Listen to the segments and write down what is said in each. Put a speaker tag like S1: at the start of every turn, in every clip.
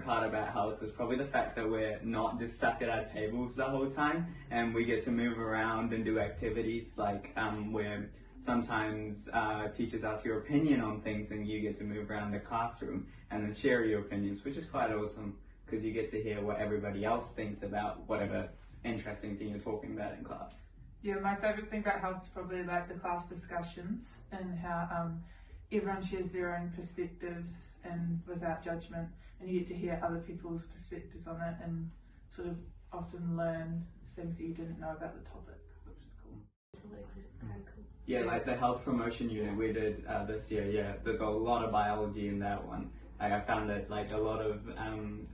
S1: part about health is probably the fact that we're not just stuck at our tables the whole time, and we get to move around and do activities like where sometimes teachers ask your opinion on things and you get to move around the classroom and then share your opinions, which is quite awesome because you get to hear what everybody else thinks about whatever interesting thing you're talking about in class.
S2: Yeah, my favourite thing about health is probably like the class discussions and how everyone shares their own perspectives and without judgment, and you get to hear other people's perspectives on it and sort of often learn things that you didn't know about the topic, which is cool.
S3: It's kind of cool.
S1: Yeah, like the health promotion unit we did this year, yeah, there's a lot of biology in that one. Like I found that like a lot of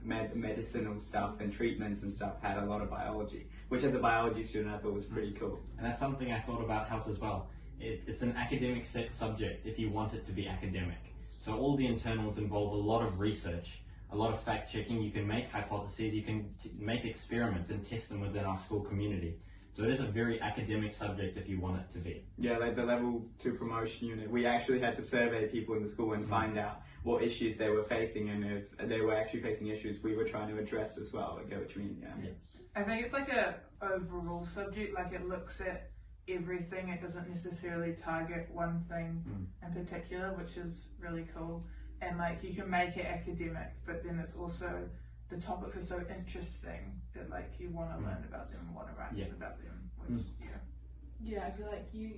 S1: medicinal stuff and treatments and stuff had a lot of biology, which as a biology student I thought was pretty cool.
S4: And that's something I thought about health as well. It's an academic subject if you want it to be academic. So all the internals involve a lot of research, a lot of fact checking. You can make hypotheses, you can make experiments and test them within our school community. So it is a very academic subject if you want it to be.
S1: Yeah, like the level 2 promotion unit, we actually had to survey people in the school and find out what issues they were facing, and if they were actually facing issues we were trying to address as well. I get what you mean, yeah.
S2: I think it's like a overall subject, like it looks at everything, it doesn't necessarily target one thing in particular, which is really cool. And like you can make it academic, but then it's also, the topics are so interesting that like you want to learn about them, want to write about them, which
S3: Yeah, I feel like you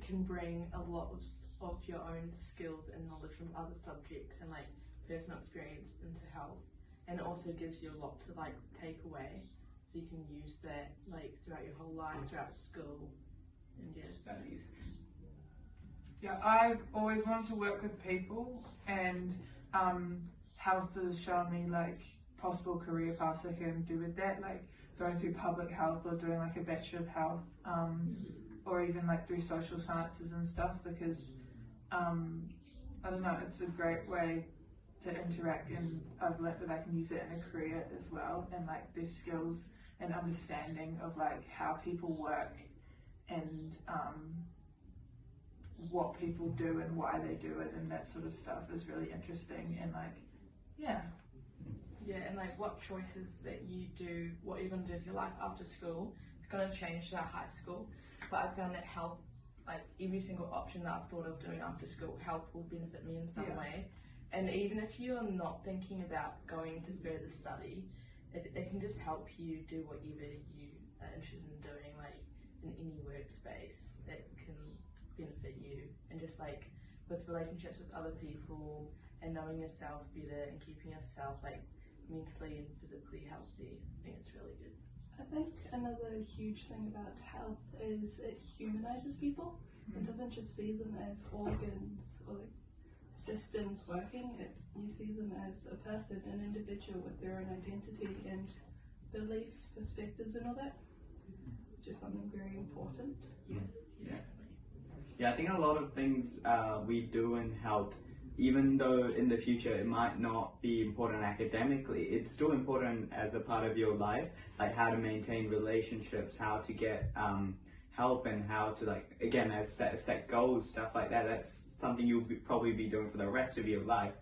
S3: can bring a lot of your own skills and knowledge from other subjects and like personal experience into health, and it also gives you a lot to like take away, so you can use that like throughout your whole life, throughout school, and
S1: Studies.
S2: Yeah, I've always wanted to work with people, and health has shown me like possible career paths I can do with that, like going through public health or doing like a Bachelor of Health, or even like through social sciences and stuff, because I don't know, it's a great way to interact, and I've learnt that I can use it in a career as well, and like there's skills and understanding of like how people work and what people do and why they do it, and that sort of stuff is really interesting, and like
S3: and like what choices that you do, what you're going to do with your life after school, it's going to change to high school. But I found that health, like every single option that I've thought of doing after school, health will benefit me in some way. And even if you're not thinking about going to further study, it can just help you do whatever you are interested in doing, like in any workspace that can benefit you, and just like with relationships with other people and knowing yourself better and keeping yourself like mentally and physically healthy. I think it's really good.
S5: I think another huge thing about health is it humanizes people. It doesn't just see them as organs or like systems working, you see them as a person, an individual with their own identity and beliefs, perspectives and all that, which is something very important.
S1: Yeah, I think a lot of things we do in health, even though in the future it might not be important academically, it's still important as a part of your life, like how to maintain relationships, how to get help, and how to like, again, as set goals, stuff like that. That's something you'll probably be doing for the rest of your life.